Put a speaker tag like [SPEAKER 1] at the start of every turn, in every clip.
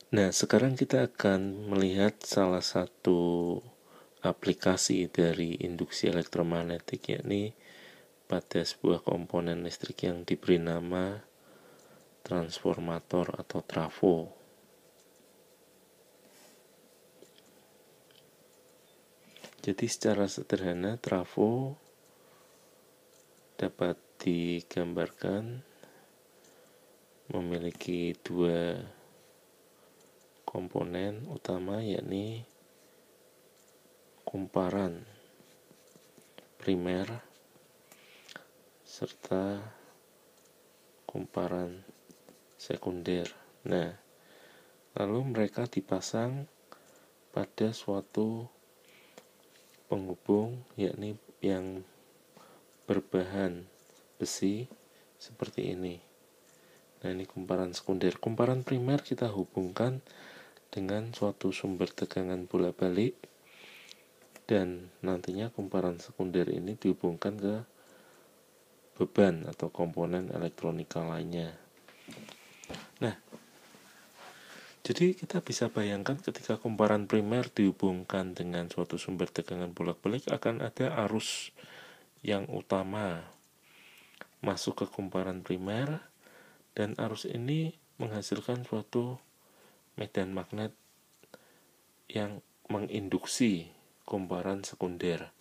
[SPEAKER 1] Nah, sekarang kita akan melihat salah satu aplikasi dari induksi elektromagnetik, yakni pada sebuah komponen listrik yang diberi nama transformator atau trafo. Jadi secara sederhana trafo dapat digambarkan memiliki dua komponen utama, yakni kumparan primer serta kumparan sekunder. Nah, lalu mereka dipasang pada suatu penghubung, yakni yang berbahan besi seperti ini. Nah, ini kumparan sekunder. Kumparan primer kita hubungkan dengan suatu sumber tegangan bolak-balik, dan nantinya kumparan sekunder ini dihubungkan ke beban atau komponen elektronika lainnya. Nah, jadi kita bisa bayangkan ketika kumparan primer dihubungkan dengan suatu sumber tegangan bolak-balik, akan ada arus yang utama masuk ke kumparan primer, dan arus ini menghasilkan suatu medan magnet yang menginduksi kumparan sekunder.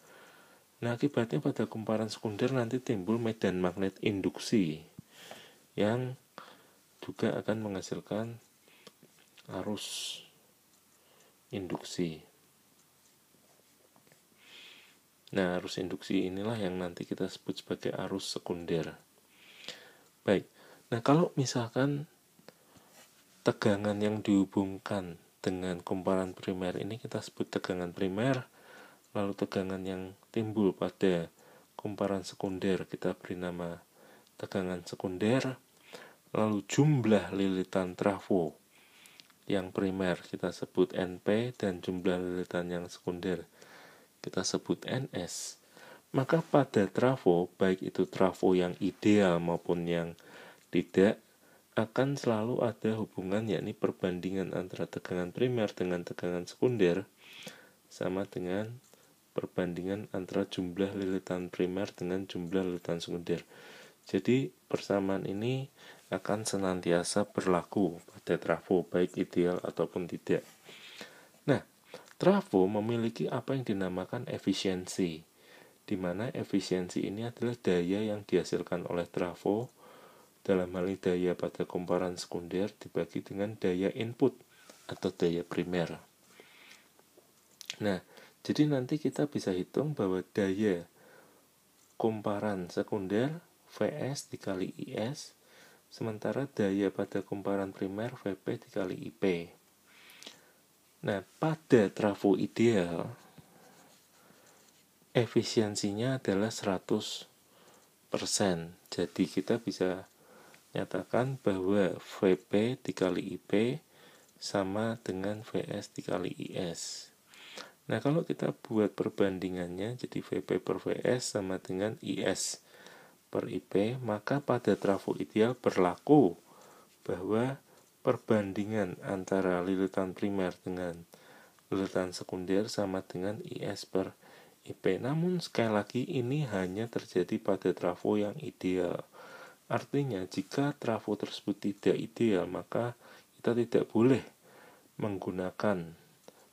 [SPEAKER 1] Nah, akibatnya pada kumparan sekunder nanti timbul medan magnet induksi yang juga akan menghasilkan arus induksi. Nah, arus induksi inilah yang nanti kita sebut sebagai arus sekunder. Baik, nah kalau misalkan tegangan yang dihubungkan dengan kumparan primer ini kita sebut tegangan primer, lalu tegangan yang timbul pada kumparan sekunder kita beri nama tegangan sekunder, lalu jumlah lilitan trafo yang primer kita sebut NP, dan jumlah lilitan yang sekunder kita sebut NS. Maka pada trafo, baik itu trafo yang ideal maupun yang tidak, akan selalu ada hubungan, yakni perbandingan antara tegangan primer dengan tegangan sekunder sama dengan perbandingan antara jumlah lilitan primer dengan jumlah lilitan sekunder. Jadi persamaan ini akan senantiasa berlaku pada trafo, baik ideal ataupun tidak. Nah, trafo memiliki apa yang dinamakan efisiensi, di mana efisiensi ini adalah daya yang dihasilkan oleh trafo, dalam hal ini daya pada kumparan sekunder, dibagi dengan daya input atau daya primer. Nah, jadi nanti kita bisa hitung bahwa daya kumparan sekunder Vs dikali Is, sementara daya pada kumparan primer Vp dikali Ip. Nah, pada trafo ideal efisiensinya adalah 100%. Jadi kita bisa nyatakan bahwa Vp dikali Ip sama dengan Vs dikali Is. Nah, kalau kita buat perbandingannya, jadi Vp per Vs sama dengan Is per Ip, maka pada trafo ideal berlaku bahwa perbandingan antara lilitan primer dengan lilitan sekunder sama dengan Is per Ip. Namun sekali lagi ini hanya terjadi pada trafo yang ideal. Artinya jika trafo tersebut tidak ideal, maka kita tidak boleh menggunakan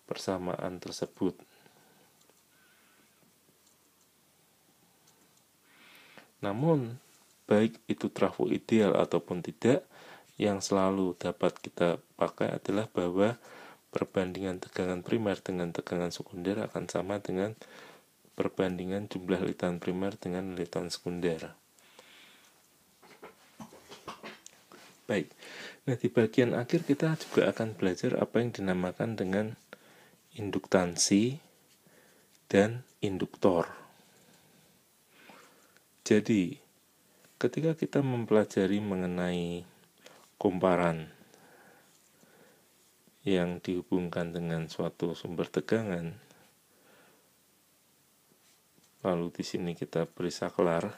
[SPEAKER 1] persamaan tersebut. Namun baik itu trafo ideal ataupun tidak, yang selalu dapat kita pakai adalah bahwa perbandingan tegangan primer dengan tegangan sekunder akan sama dengan perbandingan jumlah lilitan primer dengan lilitan sekunder. Baik, nah di bagian akhir kita juga akan belajar apa yang dinamakan dengan induktansi dan induktor. Jadi, ketika kita mempelajari mengenai kumparan yang dihubungkan dengan suatu sumber tegangan, lalu di sini kita beri saklar,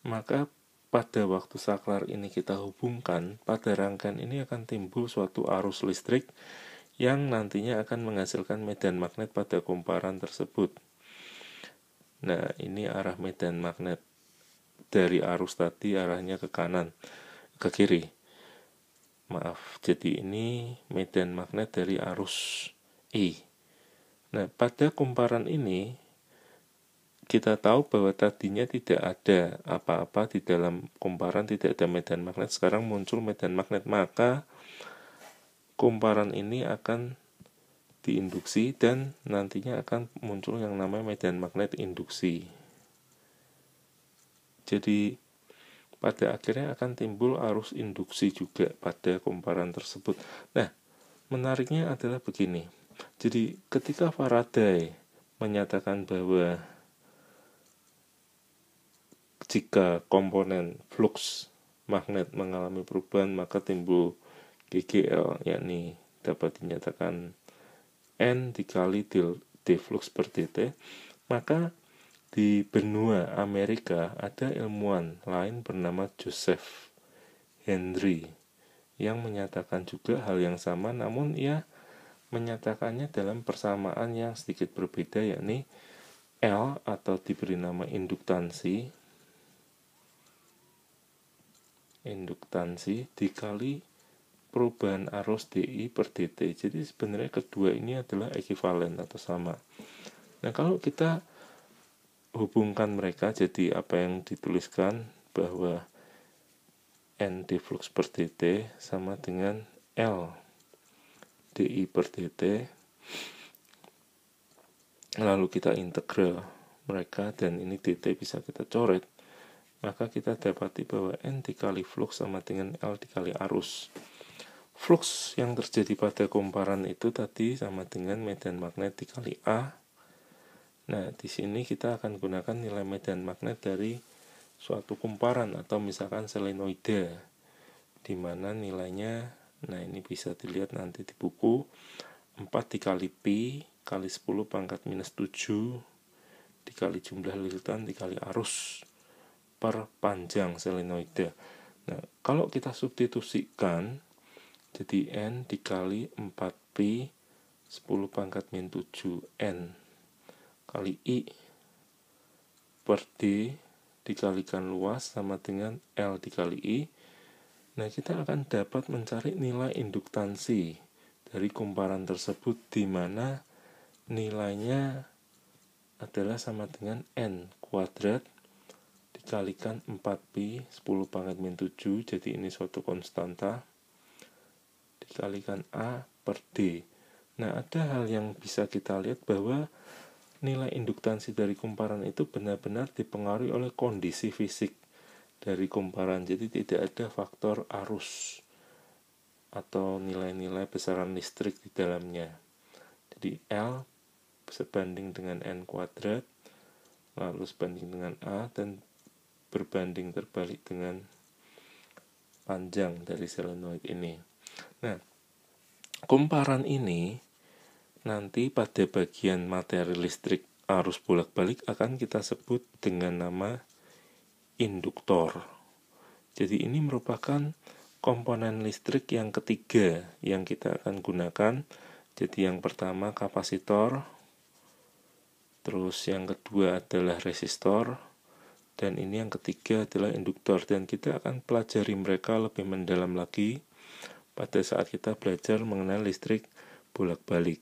[SPEAKER 1] maka pada waktu saklar ini kita hubungkan, pada rangkaian ini akan timbul suatu arus listrik yang nantinya akan menghasilkan medan magnet pada kumparan tersebut. Nah, ini arah medan magnet dari arus tadi, arahnya ke kanan, ke kiri. Maaf, jadi ini medan magnet dari arus I. Nah, pada kumparan ini kita tahu bahwa tadinya tidak ada apa-apa di dalam kumparan, tidak ada medan magnet. Sekarang muncul medan magnet, maka kumparan ini akan diinduksi dan nantinya akan muncul yang namanya medan magnet induksi. Jadi pada akhirnya akan timbul arus induksi juga pada kumparan tersebut. Nah, menariknya adalah begini. Jadi ketika Faraday menyatakan bahwa jika komponen flux magnet mengalami perubahan, maka timbul GGL, yakni dapat dinyatakan N dikali D flux per dt. Maka di benua Amerika ada ilmuwan lain bernama Joseph Henry yang menyatakan juga hal yang sama, namun ia menyatakannya dalam persamaan yang sedikit berbeda, yakni L atau diberi nama induktansi dikali perubahan arus DI per dt. Jadi sebenarnya kedua ini adalah ekivalen atau sama. Nah, kalau kita hubungkan mereka, jadi apa yang dituliskan bahwa N d flux per dt sama dengan L DI per dt, lalu kita integral mereka dan ini dt bisa kita coret, maka kita dapati bahwa N dikali flux sama dengan L dikali arus. Flux yang terjadi pada kumparan itu tadi sama dengan medan magnet dikali A. Nah, di sini kita akan gunakan nilai medan magnet dari suatu kumparan atau misalkan selenoida, di mana nilainya, nah ini bisa dilihat nanti di buku, 4 dikali pi kali 10 pangkat minus 7 dikali jumlah lilitan dikali arus per panjang selenoida. Nah, kalau kita substitusikan, jadi N dikali 4pi 10 pangkat min 7 N kali I per D dikalikan luas sama dengan L dikali I. Nah, kita akan dapat mencari nilai induktansi dari kumparan tersebut, di mana nilainya adalah sama dengan N kuadrat dikalikan 4pi 10 pangkat min 7, jadi ini suatu konstanta, dikalikan A per D. Nah, ada hal yang bisa kita lihat bahwa nilai induktansi dari kumparan itu benar-benar dipengaruhi oleh kondisi fisik dari kumparan. Jadi tidak ada faktor arus atau nilai-nilai besaran listrik di dalamnya. Jadi L sebanding dengan N kuadrat, lalu sebanding dengan A, dan berbanding terbalik dengan panjang dari solenoid ini. Nah, kumparan ini nanti pada bagian materi listrik arus bolak-balik akan kita sebut dengan nama induktor. Jadi ini merupakan komponen listrik yang ketiga yang kita akan gunakan. Jadi yang pertama kapasitor, terus yang kedua adalah resistor, dan ini yang ketiga adalah induktor. Dan kita akan pelajari mereka lebih mendalam lagi pada saat kita belajar mengenai listrik bolak-balik.